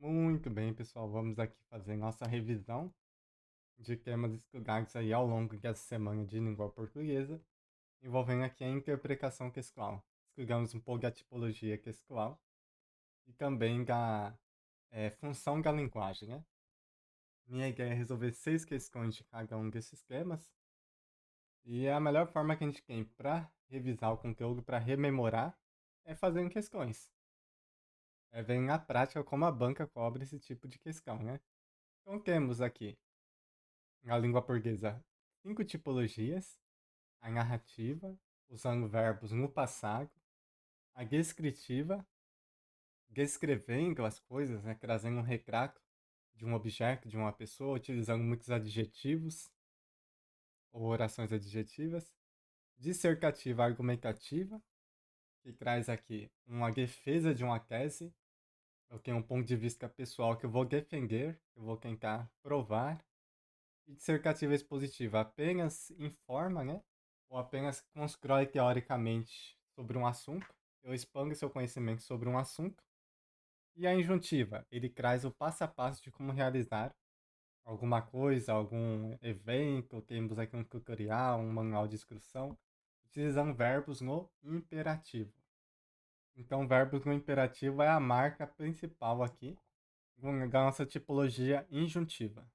Muito bem, pessoal. Vamos aqui fazer nossa revisão de temas estudados aí ao longo dessa semana de língua portuguesa, envolvendo aqui a interpretação textual. Estudamos um pouco da tipologia textual e também da função da linguagem, né? Minha ideia é resolver 6 questões de cada um desses temas e a melhor forma que a gente tem para revisar o conteúdo, para rememorar, é fazendo questões. É ver na prática como a banca cobra esse tipo de questão, né? Então temos aqui na língua portuguesa 5 tipologias: a narrativa, usando verbos no passado; a descritiva, descrevendo as coisas, né, trazendo um retrato de um objeto, de uma pessoa, utilizando muitos adjetivos ou orações adjetivas; dissertativa argumentativa, que traz aqui uma defesa de uma tese. Eu tenho um ponto de vista pessoal que eu vou defender, que eu vou tentar provar. E dissertativa expositiva apenas informa, né? Ou apenas constrói teoricamente sobre um assunto. Eu expando seu conhecimento sobre um assunto. E a injuntiva, ele traz o passo a passo de como realizar alguma coisa, algum evento. Temos aqui um tutorial, um manual de instrução, utilizando verbos no imperativo. Então, verbos no imperativo é a marca principal aqui da nossa tipologia injuntiva.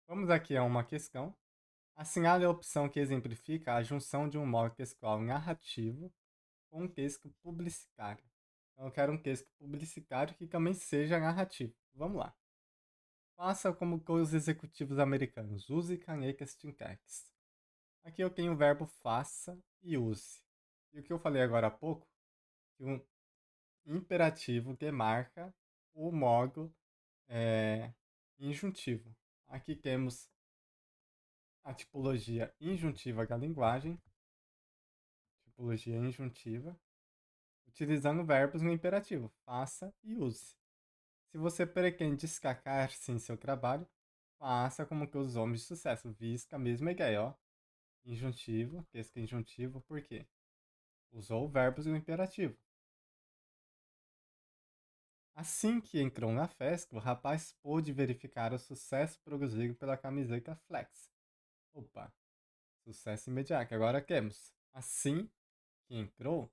Vamos aqui a uma questão. Assinale a opção que exemplifica a junção de um modo textual narrativo com um texto publicitário. Então, eu quero um texto publicitário que também seja narrativo. Vamos lá. Faça como todos os executivos americanos. Use canetas Tintex. Aqui eu tenho o verbo faça e use. E o que eu falei agora há pouco, que um imperativo demarca o modo injuntivo. Aqui temos a tipologia injuntiva da linguagem, tipologia injuntiva, utilizando verbos no imperativo, faça e use. Se você pretende destacar-se em seu trabalho, faça como que os homens de sucesso, visca a mesma ideia, ó. Injuntivo, texto injuntivo, por quê? Usou verbos no imperativo. Assim que entrou na festa, o rapaz pôde verificar o sucesso produzido pela camiseta Flex. Opa, sucesso imediato. Agora temos assim que entrou,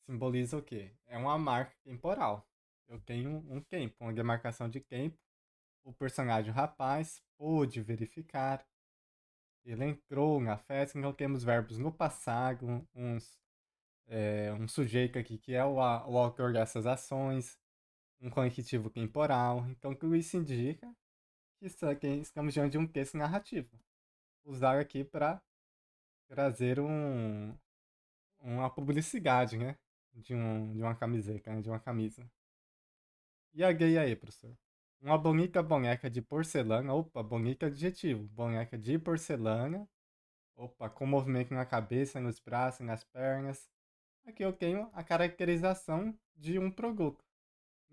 simboliza o quê? É uma marca temporal. Eu tenho um tempo, uma demarcação de tempo. O personagem rapaz pôde verificar. Ele entrou na festa, então temos verbos no passado, um sujeito aqui que é o autor dessas ações, um conectivo temporal. Então tudo isso indica que estamos diante de um texto narrativo. Usar aqui para trazer uma publicidade, né? De uma camiseta, né? De uma camisa. E a gay aí, professor? Uma bonita boneca de porcelana. Opa, bonita adjetivo. Boneca de porcelana. Opa, com movimento na cabeça, nos braços, nas pernas. Aqui eu tenho a caracterização de um produto.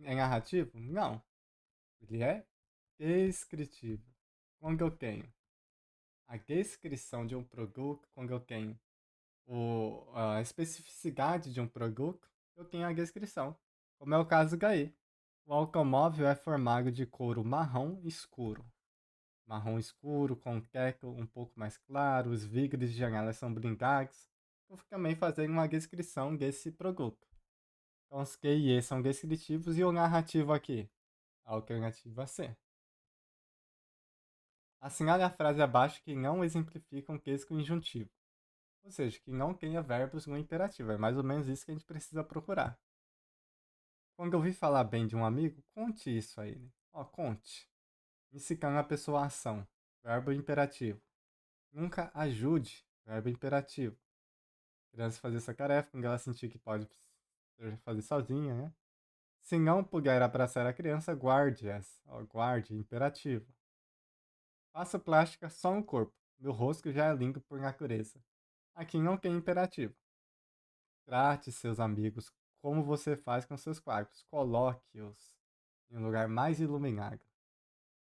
É narrativo? Não. Ele é descritivo. Quando eu tenho a descrição de um produto, quando eu tenho a especificidade de um produto, eu tenho a descrição. Como é o caso daí. O automóvel é formado de couro marrom escuro. Marrom escuro, com teto um pouco mais claro, os vidros de janela são blindados. Eu também fazendo uma descrição desse produto. Então, os Q e E são descritivos e o narrativo aqui, a alternativa C. Assinale a frase abaixo que não exemplifica um texto injuntivo. Ou seja, que não tenha verbos no imperativo. É mais ou menos isso que a gente precisa procurar. Quando eu ouvi falar bem de um amigo, conte isso a ele. Ó, conte. Incitando a pessoa à ação. Verbo imperativo. Nunca ajude. Verbo imperativo. Criança fazer essa tarefa quando ela sentir que pode fazer sozinha, né? Se não puder abraçar a criança, guarde-as. Ó, guarde, imperativo. Faça plástica só no corpo. Meu rosto já é lindo por natureza. Aqui não tem imperativo. Trate seus amigos como você faz com seus quartos. Coloque-os em um lugar mais iluminado.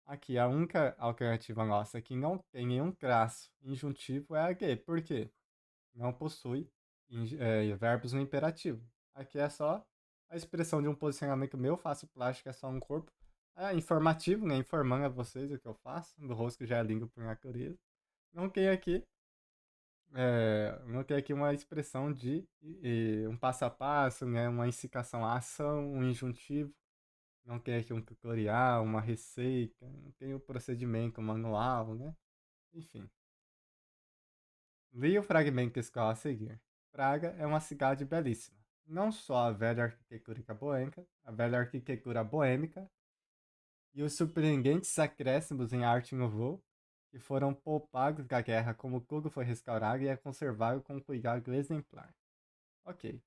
Aqui, a única alternativa nossa que não tem nenhum traço injuntivo é a G. Por quê? Não possui verbos no imperativo. Aqui é só A expressão de um posicionamento meu, faço plástico é só um corpo. É informativo, né? Informando a vocês o que eu faço. Meu rosto já é língua por natureza. Não tem aqui, não tem aqui uma expressão de um passo a passo, né? Uma incitação à ação, um injuntivo. Não tem aqui um tutorial, uma receita, não tem o procedimento, um manual, né? Enfim. Li o fragmento escolar a seguir. Praga é uma cidade belíssima. Não só a velha arquitetura boêmica e os surpreendentes acréscimos em arte nouveau que foram poupados da guerra, como tudo foi restaurado e é conservado com cuidado exemplar. Ok.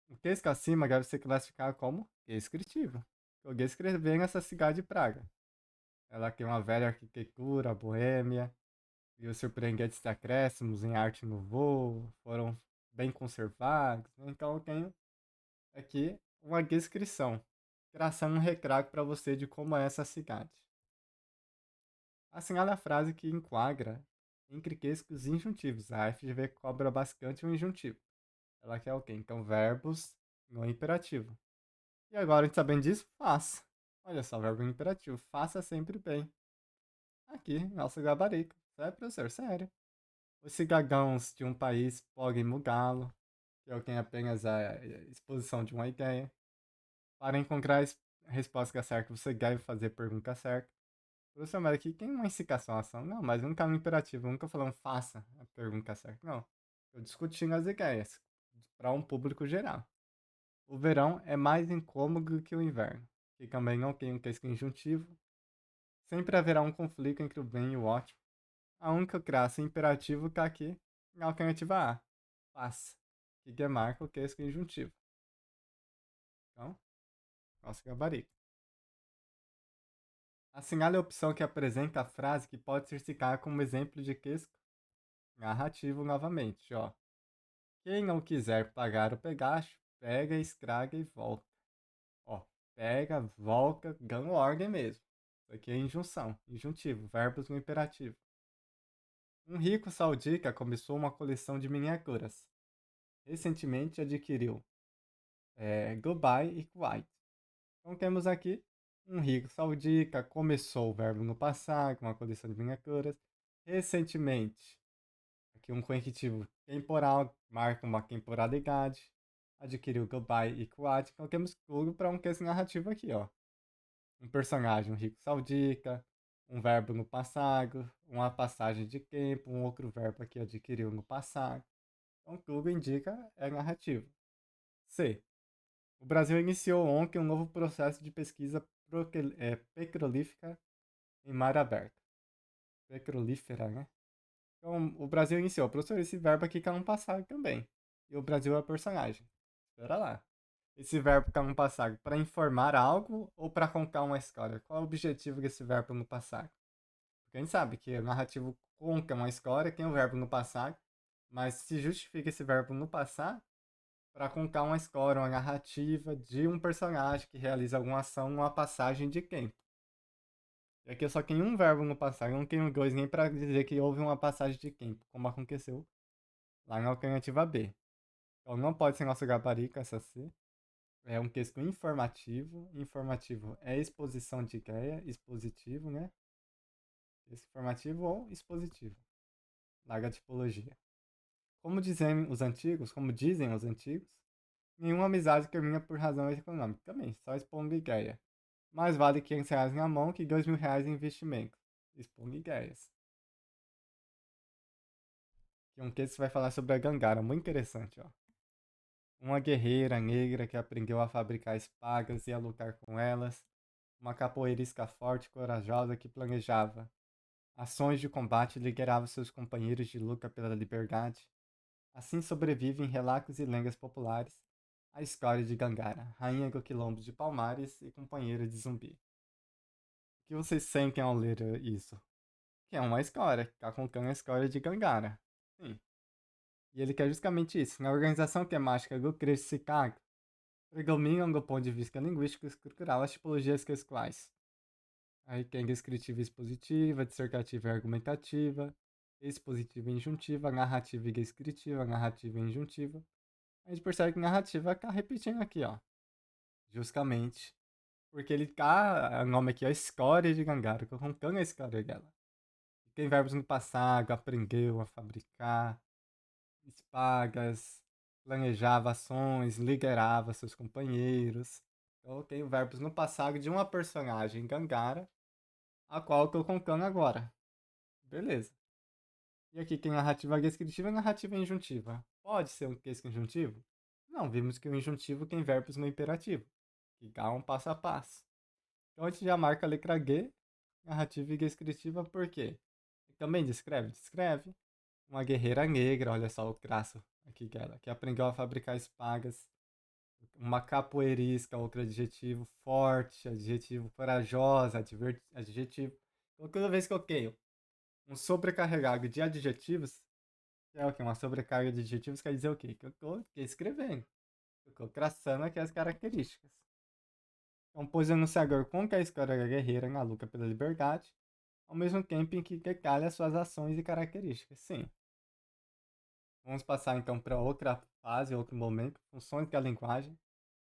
O texto acima deve ser classificado como descritivo. Eu descrever essa cidade de Praga. Ela tem uma velha arquitetura boêmia, e os surpreendentes acréscimos em arte nouveau foram bem conservados, né? Então eu tenho aqui uma descrição, traçando um retrato para você de como é essa cidade. Assinale a frase que enquadra entre quesos injuntivos. A FGV cobra bastante o injuntivo. Ela quer o quê? Então, verbos no imperativo. E agora, a gente sabendo disso, faça. Olha só, verbo no imperativo. Faça sempre bem. Aqui, nosso gabarito. Sério, professor? Sério. Os cidadãos de um país podem mudá-lo, que eu tenho apenas a exposição de uma ideia. Para encontrar a resposta certa, você deve fazer a pergunta certa. Professor, mas aqui tem uma incitação à ação. Não, mas nunca é um imperativo, nunca falando faça a pergunta certa. Não. Eu discutindo as ideias para um público geral. O verão é mais incômodo que o inverno, que também não tem um texto injuntivo. Sempre haverá um conflito entre o bem e o ótimo. A única classe imperativo está aqui na alternativa A. Faça. Que demarca o texto injuntivo. Então, nosso gabarito. Assinale a opção que apresenta a frase que pode ser citada como exemplo de texto narrativo novamente, ó. Quem não quiser pagar o pedágio, pega, escraga e volta. Ó, pega, volta, ganha ordem mesmo. Isso aqui é injunção, injuntivo, verbos no imperativo. Um rico saudita começou uma coleção de miniaturas. Recentemente adquiriu Dubai e Kuwait. Então temos aqui um rico saudita, começou o verbo no passado, uma coleção de miniaturas. Recentemente, aqui um conectivo temporal, marca uma temporalidade. Adquiriu Dubai e Kuwait. Então temos tudo para um texto narrativo aqui, ó. Um personagem, um rico saudita, um verbo no passado, uma passagem de tempo, um outro verbo aqui adquiriu no passado. Então tudo indica narrativo. C. O Brasil iniciou ontem um novo processo de pesquisa petrolífera em mar aberto. Petrolífera, né? Então, o Brasil iniciou. Professor, esse verbo aqui tá no passado também. E o Brasil é personagem. Espera lá. Esse verbo tá no passado para informar algo ou para contar uma história? Qual é o objetivo desse verbo no passado? Porque a gente sabe que o narrativo conta uma história, tem o verbo no passado, mas se justifica esse verbo no passado para contar uma história, uma narrativa de um personagem que realiza alguma ação numa passagem de tempo. E aqui eu só tenho um verbo no passado, eu não tenho dois nem para dizer que houve uma passagem de tempo, como aconteceu lá na alternativa B. Então não pode ser nosso gabarito essa C. É um texto informativo. Informativo é exposição de ideia, expositivo, né? Texto informativo ou expositivo. Larga tipologia. Como dizem os antigos, nenhuma amizade termina por razão econômica. Também, só expondo ideia. Mais vale R$ 500 na mão que R$ 2.000 em investimento. Expondo ideias. Que um texto vai falar sobre a Gangara, muito interessante, ó. Uma guerreira negra que aprendeu a fabricar espadas e a lutar com elas. Uma capoeirista forte e corajosa que planejava ações de combate e liderava seus companheiros de luta pela liberdade. Assim sobrevive em relatos e lendas populares a história de Gangara, rainha do quilombo de Palmares e companheira de Zumbi. O que vocês sentem ao ler isso? Que é uma história, que está contando a história de Gangara. Sim. E ele quer justamente isso. Na organização temática do Crescicag, predominam do ponto de vista linguístico e estrutural as tipologias textuais. Aí tem descritiva e expositiva, dissertativa e argumentativa, expositiva e injuntiva, narrativa e descritiva, narrativa e injuntiva. A gente percebe que narrativa está repetindo aqui, ó. Justamente porque ele tá, o nome aqui é escória de Gangara, que eu roncando a escória dela. Tem verbos no passado, aprendeu a fabricar, espagas, planejava ações, liderava seus companheiros. Então eu tenho verbos no passado de uma personagem Gangara, a qual eu tô contando agora. Beleza. E aqui tem narrativa descritiva e narrativa injuntiva. Pode ser um texto injuntivo? Não, vimos que o injuntivo tem verbos no imperativo, que dá um passo a passo. Então a gente já marca a letra G, narrativa e descritiva, por quê? Também descreve? Descreve. Uma guerreira negra, olha só o traço aqui dela, que aprendeu a fabricar espadas. Uma capoeirista, outro adjetivo, forte, adjetivo, corajosa, adjetivo. Então toda vez que eu tenho um sobrecarregado de adjetivos, que é o quê? Uma sobrecarga de adjetivos quer dizer o quê? Que eu estou escrevendo. Eu estou traçando aqui as características. Então, pôs anunciador com que a história da guerreira na luta pela liberdade, ao mesmo tempo em que detalha suas ações e características. Sim. Vamos passar então para outra fase, outro momento, funções da linguagem,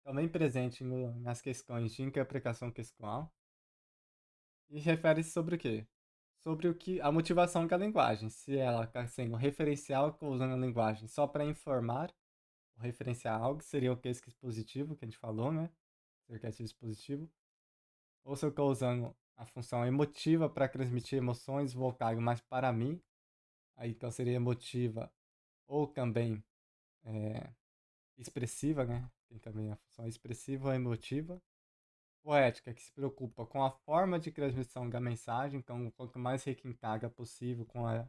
também presente nas questões de interpretação textual, e refere-se sobre o quê? Sobre o que a motivação da linguagem, se ela está sendo referencial, usando a linguagem só para informar, ou referenciar algo, seria o case expositivo que a gente falou, né? Cercativo expositivo. Ou se eu estou usando a função emotiva para transmitir emoções voltadas mais para mim, aí então seria emotiva, ou também expressiva, né? Tem também a função expressiva ou emotiva. Poética, que se preocupa com a forma de transmissão da mensagem, então quanto mais requintada possível, com a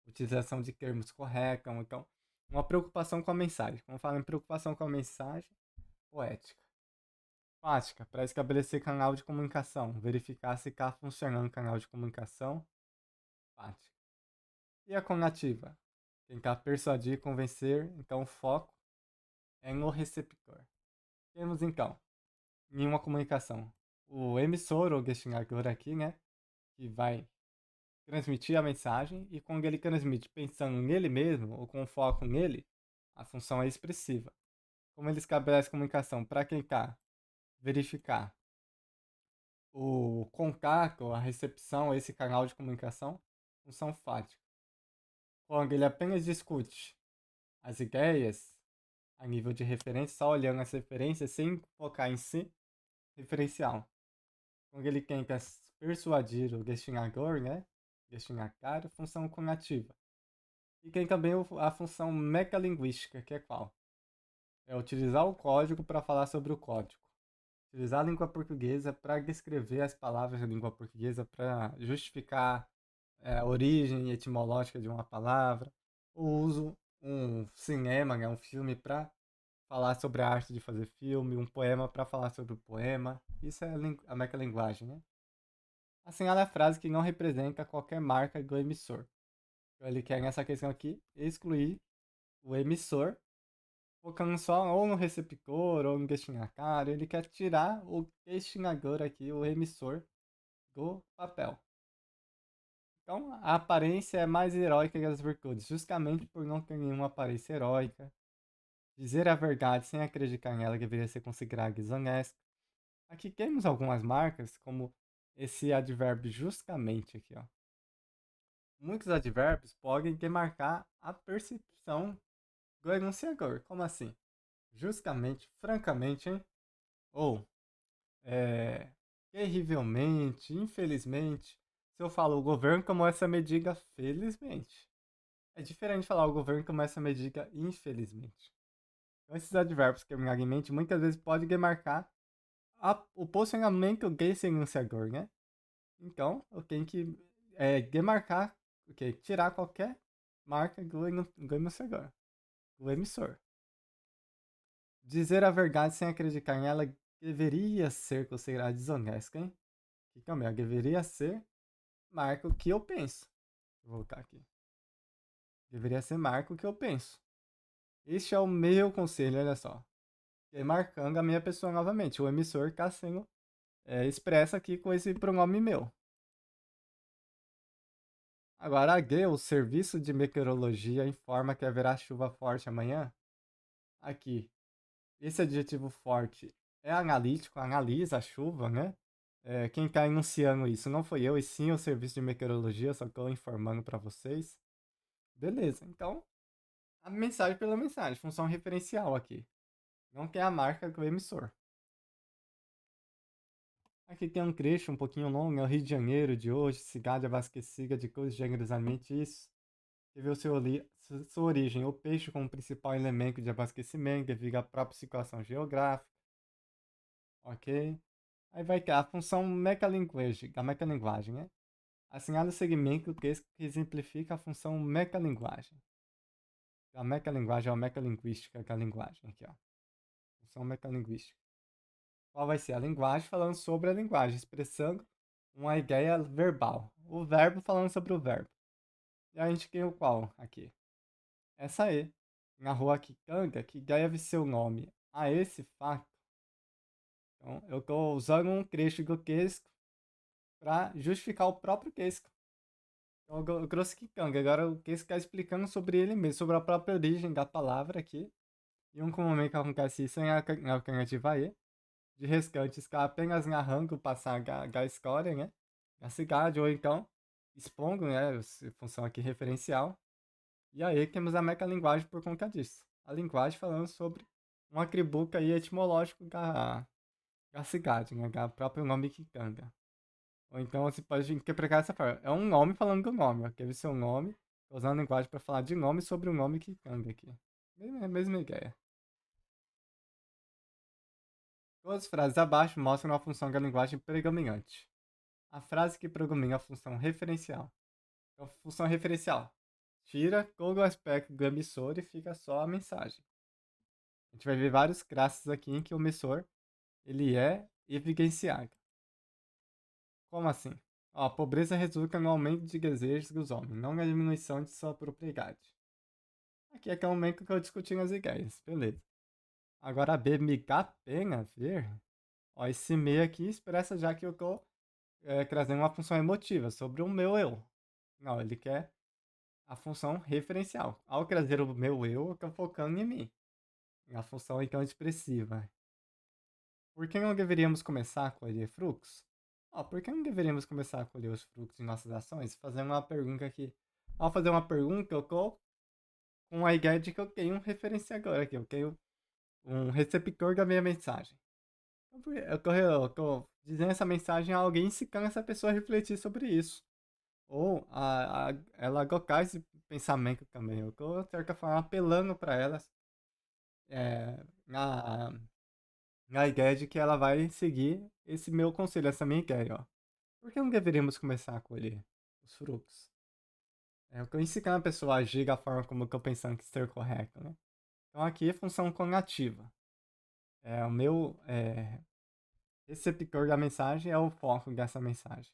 utilização de termos corretos, então uma preocupação com a mensagem. Quando fala em preocupação com a mensagem, poética. Fática, para estabelecer canal de comunicação, verificar se está funcionando o canal de comunicação, fática. E a conativa? Tentar persuadir, convencer, então o foco é no receptor. Temos então, em uma comunicação, o emissor ou destinador aqui, né, que vai transmitir a mensagem, e quando ele transmite pensando nele mesmo ou com foco nele, a função é expressiva. Como ele estabelece comunicação para quem está verificar o contato, a recepção, esse canal de comunicação, função fática. Quando ele apenas discute as ideias a nível de referência, só olhando as referências sem focar em si, referencial. Quando ele tenta persuadir o destinador, né? Destinatário, função conativa. E tem também a função metalinguística, que é qual? É utilizar o código para falar sobre o código. Utilizar a língua portuguesa para descrever as palavras da língua portuguesa, para justificar a origem etimológica de uma palavra. O uso um cinema, né, um filme para falar sobre a arte de fazer filme, um poema para falar sobre o poema. Isso é a metalinguagem, né? Assinala a frase que não representa qualquer marca do emissor. Então ele quer nessa questão aqui excluir o emissor, focando só ou no receptor ou no destinatário. Ele quer tirar o destinador aqui, o emissor, do papel. Então a aparência é mais heróica que as virtudes, justamente por não ter nenhuma aparência heróica. Dizer a verdade sem acreditar nela deveria ser considerado desonesto. Aqui temos algumas marcas, como esse advérbio justamente aqui, ó. Muitos advérbios podem demarcar a percepção do enunciador. Como assim? Justamente, francamente, hein? Ou, terrivelmente, infelizmente. Se eu falo o governo tomou essa medida, felizmente. É diferente de falar o governo tomou essa medida, infelizmente. Então, esses advérbios que eu me mente muitas vezes podem demarcar o posicionamento desse enunciador, né? Então, eu tenho que demarcar, tirar qualquer marca do enunciador, do emissor. Dizer a verdade sem acreditar nela deveria ser considerado desonesto, hein? Que também deveria ser marca o que eu penso. Vou voltar aqui. Deveria ser marca o que eu penso. Este é o meu conselho, olha só. Marcando a minha pessoa novamente. O emissor está sendo expresso aqui com esse pronome meu. Agora, a G, o Serviço de Meteorologia, informa que haverá chuva forte amanhã. Aqui, esse adjetivo forte é analítico, analisa a chuva, né? Quem está enunciando isso não foi eu, e sim o serviço de meteorologia, só estou informando para vocês. Beleza, então, a mensagem pela mensagem, função referencial aqui. Não tem a marca do emissor. Aqui tem um trecho um pouquinho longo, é o Rio de Janeiro de hoje, cidade abastecida de coisas gêneros alimentícios. Teve sua origem, o peixe como principal elemento de abastecimento devido à própria situação geográfica, ok? Aí vai ter a função metalinguagem, né? Assinala o segmento do texto que exemplifica a função metalinguagem. A metalinguagem é a metalinguística, que é a linguagem aqui, ó. Função metalinguística. Qual vai ser? A linguagem falando sobre a linguagem, expressando uma ideia verbal. O verbo falando sobre o verbo. E a gente tem o qual aqui? Essa aí. Na rua Quitanda, que deve seu nome a esse fato. Então, eu estou usando um trecho do texto para justificar o próprio texto. Então, eu trouxe Quitanda. Agora o texto está explicando sobre ele mesmo, sobre a própria origem da palavra aqui. E um momento que acontece isso na alternativa E. De restantes que apenas narrando o passar da história, né? Da cidade, ou então expondo, né? Função aqui referencial. E aí temos a metalinguagem por conta disso. A linguagem falando sobre um atributo aí etimológico da cidade, né? Da próprio nome Kitanga. Ou então você pode interpretar dessa forma. É um nome falando do nome, ó. Teve seu nome, usando a linguagem para falar de nome sobre o nome Kitanga aqui. Mesma ideia. Todas as frases abaixo mostram a função da linguagem predominante. A frase que predomina a função referencial. Então, função referencial. Tira todo o aspecto do emissor e fica só a mensagem. A gente vai ver vários classes aqui em que o emissor ele é evidenciado. Como assim? Ó, a pobreza resulta no aumento de desejos dos homens, não na diminuição de sua propriedade. Aqui é que é o aumento que eu discuti nas ideias, beleza. Agora a B me dá pena ver. Ó, esse me aqui expressa já que eu estou trazendo uma função emotiva sobre o meu eu. Não, ele quer a função referencial. Ao trazer o meu eu estou focando em mim. A função então expressiva. Por que não deveríamos começar a colher frutos? Por que não deveríamos começar a colher os frutos de nossas ações? Fazendo uma pergunta aqui. Ao fazer uma pergunta, eu estou com a ideia de que eu tenho um referenciador aqui. Eu tenho um receptor da minha mensagem. Então, eu tô dizendo essa mensagem a alguém incitando essa pessoa a refletir sobre isso. Ou ela agotar esse pensamento também. Eu estou, de certa forma, apelando para elas na, na ideia de que ela vai seguir esse meu conselho, essa minha ideia, ó. Por que não deveríamos começar a colher os frutos? Eu tô ensinando a pessoa a agir da forma como eu tô pensando que ser correto, né? Então aqui é função conativa. O meu receptor da mensagem é o foco dessa mensagem.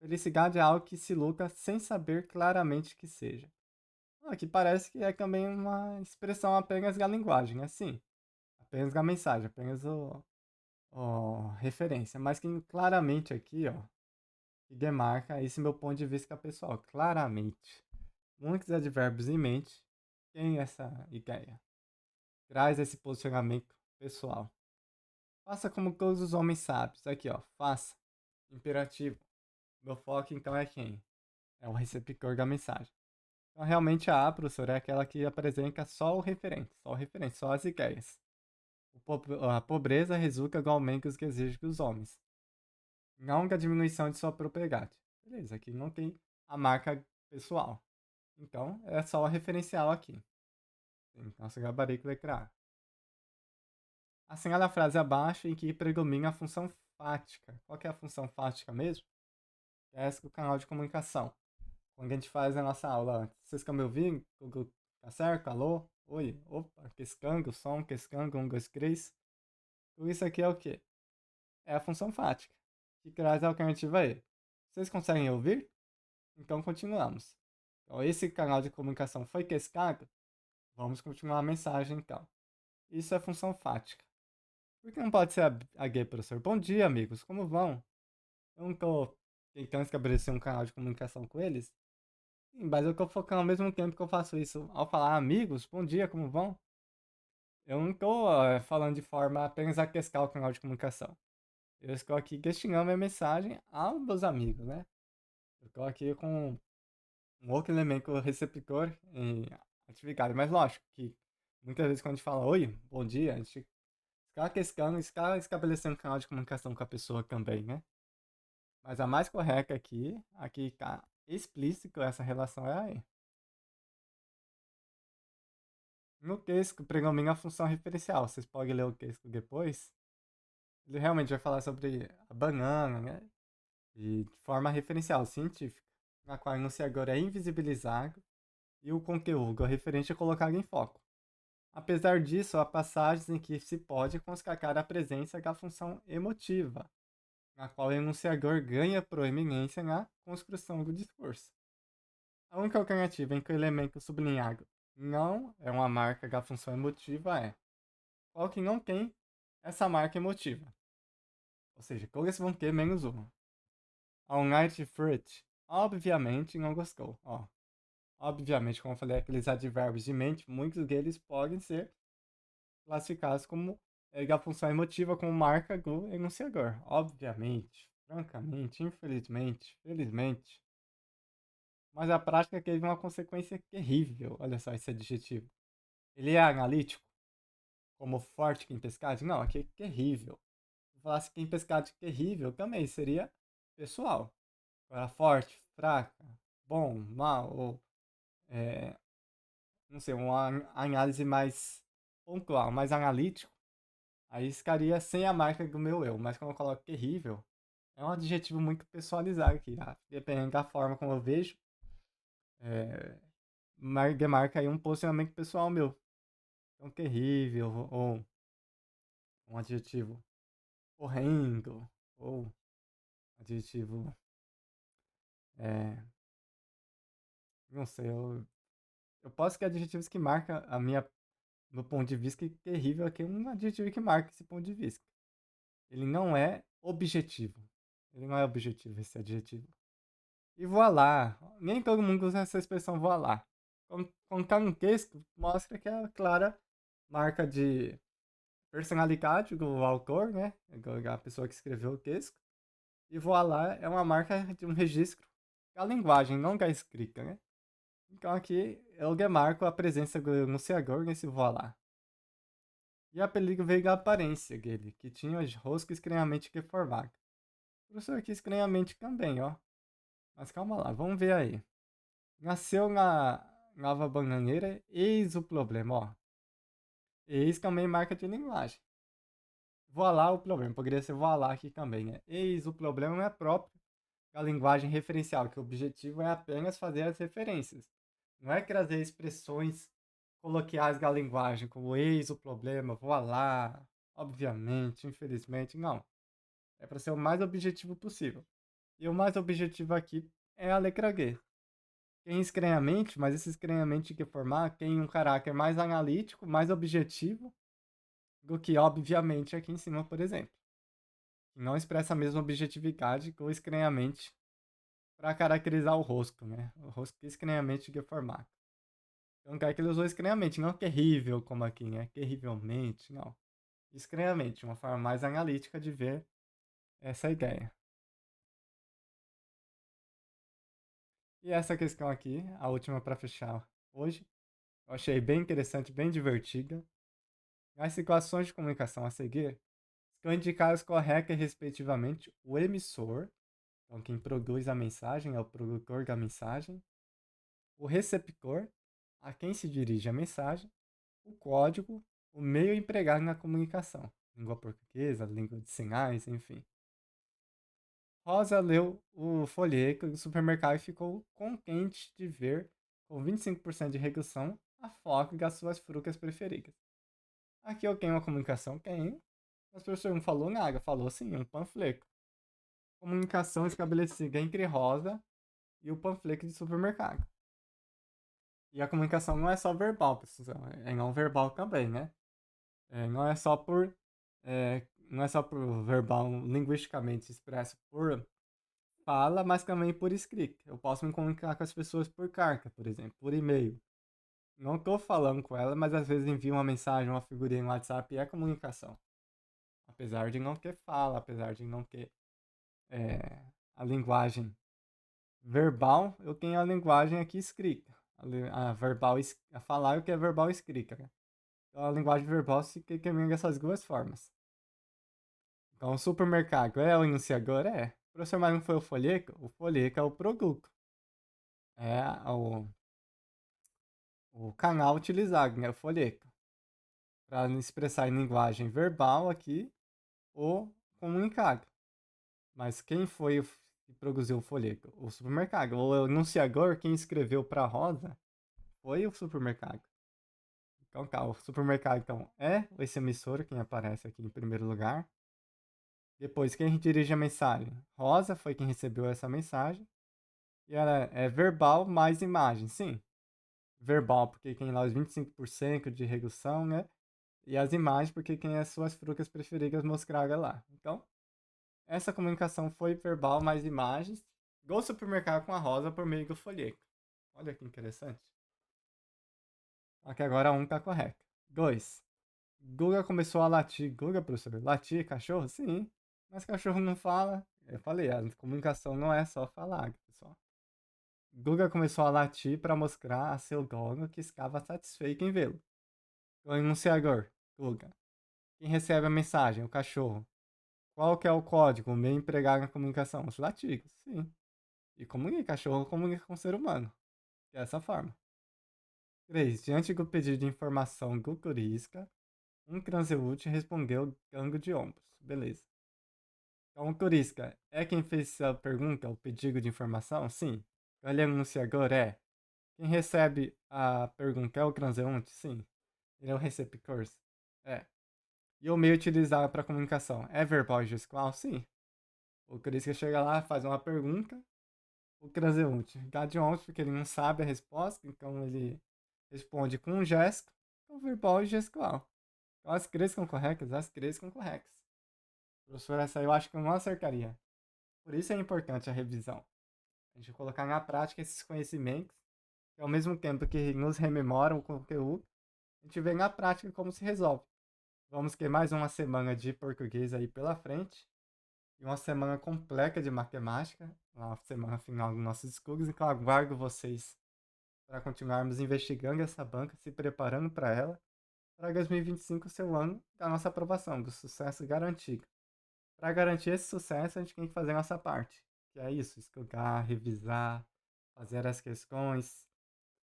Felicidade é algo que se luta sem saber claramente que seja. Aqui parece que é também uma expressão apenas da linguagem, assim. Apenas da mensagem, apenas o referência. Mas que claramente aqui, ó, que demarca esse meu ponto de vista pessoal. Claramente. Muitos advérbios em mente têm essa ideia. Traz esse posicionamento pessoal. Faça como todos os homens sábios. Aqui, ó. Faça. Imperativo. Meu foco, então, é quem? É o receptor da mensagem. Então, realmente, a professora, é aquela que apresenta só o referente, só as ideias. A pobreza resulta do aumento dos desejos dos homens, não da diminuição de sua propriedade. Beleza, aqui não tem a marca pessoal. Então, é só o referencial aqui. Nosso gabarito vai criar. Assinala a frase abaixo em que predomina a função fática. Qual que é a função fática mesmo? É essa do canal de comunicação. Quando a gente faz a nossa aula antes. Vocês estão me ouvindo? Tudo tá certo? Alô? Oi? Opa, quescando, som, quescando, 1, 2, 3. Tudo isso aqui é o quê? É a função fática, que traz a alternativa E. Vocês conseguem ouvir? Então continuamos. Então, esse canal de comunicação foi quescado. Vamos continuar a mensagem então. Isso é função fática. Por que não pode ser a G, professor? Bom dia, amigos. Como vão? Eu não estou tentando estabelecer um canal de comunicação com eles. Sim, mas eu estou focando ao mesmo tempo que eu faço isso. Ao falar amigos, bom dia, como vão? eu não tô falando de forma apenas a questionar o canal de comunicação. Eu estou aqui destinando minha mensagem aos meus amigos, né? Eu estou aqui com um outro elemento receptor em atividade. Mas lógico que muitas vezes quando a gente fala oi, bom dia, a gente está questionando, está estabelecendo um canal de comunicação com a pessoa também, né? Mas a mais correta aqui está explícito essa relação é aí. No texto, predomina a função referencial. Vocês podem ler o texto depois. Ele realmente vai falar sobre a banana, né? E de forma referencial, científica, na qual o enunciador é invisibilizado e o conteúdo referente é colocado em foco. Apesar disso, há passagens em que se pode constatar a presença da função emotiva, na qual o enunciador ganha proeminência na construção do discurso. A única alternativa em que o elemento sublinhado não é uma marca da função emotiva é qual que não tem essa marca emotiva. Ou seja, todos vão ter menos uma. A Night Fruit, obviamente, não gostou. Ó, obviamente, como eu falei, aqueles advérbios de mente, muitos deles podem ser classificados como da função emotiva como marca do enunciador. Obviamente, francamente, infelizmente, felizmente. Mas a prática teve uma consequência terrível. Olha só esse adjetivo. Ele é analítico, como forte que em pescado? Não, aqui é terrível. Se eu falasse que em pescado terrível, também seria pessoal. Agora, forte, fraca, bom, mal, ou não sei, uma análise mais pontual, mais analítico, aí ficaria sem a marca do meu eu. Mas quando eu coloco terrível, é um adjetivo muito personalizado aqui, tá? Dependendo da forma como eu vejo, é, demarca aí um posicionamento pessoal meu. Então, terrível, ou um adjetivo horrendo, ou adjetivo, é, não sei, eu posso ter adjetivos que marcam a minha, meu ponto de vista, que terrível aqui é um adjetivo que marca esse ponto de vista. Ele não é objetivo. Ele não é objetivo, esse adjetivo. E voilá. Nem todo mundo usa essa expressão voilá. Quando tá no texto, mostra que é a clara marca de personalidade do autor, né? A pessoa que escreveu o texto. E voilá é uma marca de um registro da linguagem, não da escrita, né? Então aqui eu demarco a presença do enunciador nesse voilá. E o apelido veio da aparência dele, que tinha os rostos estranhamente deformados. O professor aqui estranhamente também, ó. Mas calma lá, vamos ver aí. Nasceu na Nova Bananeira, eis o problema, ó. Eis também marca de linguagem. Voilá o problema, poderia ser voilá aqui também, né? Eis o problema não é próprio da linguagem referencial, que o objetivo é apenas fazer as referências. Não é trazer expressões coloquiais da linguagem, como eis o problema, voilá, obviamente, infelizmente, não. É para ser o mais objetivo possível. E o mais objetivo aqui é a letra G. Tem escranhamento, mas esse escranhamento que formar tem um caráter mais analítico, mais objetivo do que, obviamente, aqui em cima, por exemplo. Não expressa a mesma objetividade que o escranhamento para caracterizar o rosto, né? O rosto que escranhamento de formar. Então, quer que ele usou escranhamento, não terrível como aqui, né? Terrivelmente, não. Escranhamento, uma forma mais analítica de ver essa ideia. E essa questão aqui, a última para fechar hoje, eu achei bem interessante, bem divertida. As situações de comunicação a seguir são indicadas corretas respectivamente o emissor, então quem produz a mensagem é o produtor da mensagem, o receptor, a quem se dirige a mensagem, o código, o meio empregado na comunicação, língua portuguesa, língua de sinais, enfim. Rosa leu o folheto do supermercado e ficou contente de ver, com 25% de redução, a foto das suas frutas preferidas. Aqui eu tenho uma comunicação, tenho, mas o professor não falou nada, falou sim, um panfleto. Comunicação estabelecida entre Rosa e o panfleto de supermercado. E a comunicação não é só verbal, pessoal, é não verbal também, né? Não é só por não é só por verbal linguisticamente expresso por fala, mas também por escrita. Eu posso me comunicar com as pessoas por carta, por exemplo, por e-mail. não tô falando com ela, mas às vezes envio uma mensagem, uma figurinha no WhatsApp e é comunicação. Apesar de não ter fala, apesar de não ter a linguagem verbal, eu tenho a linguagem aqui escrita. A verbal, a falar o que é verbal escrita, né? Então a linguagem verbal se caminha dessas duas formas. Então o supermercado é o enunciador? É. O professor, mas não foi o folheco? O folheco é o produto. É o canal utilizado, né? O folheco. Para expressar em linguagem verbal aqui o comunicado. Mas quem foi que produziu o folheto? O supermercado. O enunciador, quem escreveu para Rosa, foi o supermercado. Então tá, o supermercado então é esse emissor, quem aparece aqui em primeiro lugar. Depois, quem dirige a mensagem? Rosa foi quem recebeu essa mensagem. E ela é verbal mais imagem, sim. Verbal, porque tem lá os 25% de redução, né? E as imagens, porque tem as suas frutas preferidas mostradas lá. Então, essa comunicação foi verbal mais imagens do supermercado com a Rosa por meio do folheto. Olha que interessante. Aqui agora um tá correto. 2. Guga começou a latir. Guga, professor? Latir, cachorro? Sim. Mas cachorro não fala. Eu falei, a comunicação não é só falar, pessoal. Guga começou a latir para mostrar a seu dono que estava satisfeito em vê-lo. O enunciador, Guga. Quem recebe a mensagem? O cachorro. Qual que é o código, o meio empregado na comunicação? Os latigos, sim. E comunica, cachorro comunica com o ser humano. Dessa forma. 3. Diante do pedido de informação do turisca, um transeunte respondeu dando de ombros. Beleza. Então, o turisca é quem fez a pergunta, o pedido de informação? Sim. Ele é anunciador? É. Quem recebe a pergunta é o transeunte? Sim. Ele é o receptor? É. E o meio utilizado para comunicação é verbal e gestual? Sim. O turisca chega lá, faz uma pergunta, o transeunte dá de ombros porque ele não sabe a resposta, então ele responde com um gesto, então verbal e gestual. Então as três estão corretas? As três estão corretas. Professor, essa aí eu acho que eu não acertaria. Por isso é importante a revisão. A gente colocar na prática esses conhecimentos, que ao mesmo tempo que nos rememoram o conteúdo, a gente vê na prática como se resolve. Vamos ter mais uma semana de português aí pela frente e uma semana completa de matemática, na semana final dos nossos estudos, então aguardo vocês para continuarmos investigando essa banca, se preparando para ela, para 2025 ser o ano da nossa aprovação, do sucesso garantido. Para garantir esse sucesso, a gente tem que fazer a nossa parte, que é isso, estudar, revisar, fazer as questões,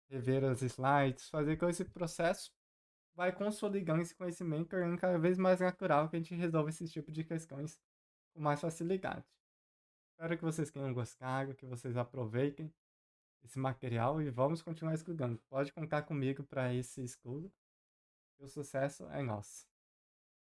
rever os slides, fazer com esse processo vai consolidando esse conhecimento, tornando cada vez mais natural que a gente resolva esse tipo de questões com mais facilidade. Espero que vocês tenham gostado, que vocês aproveitem esse material e vamos continuar estudando. Pode contar comigo para esse estudo, que o sucesso é nosso.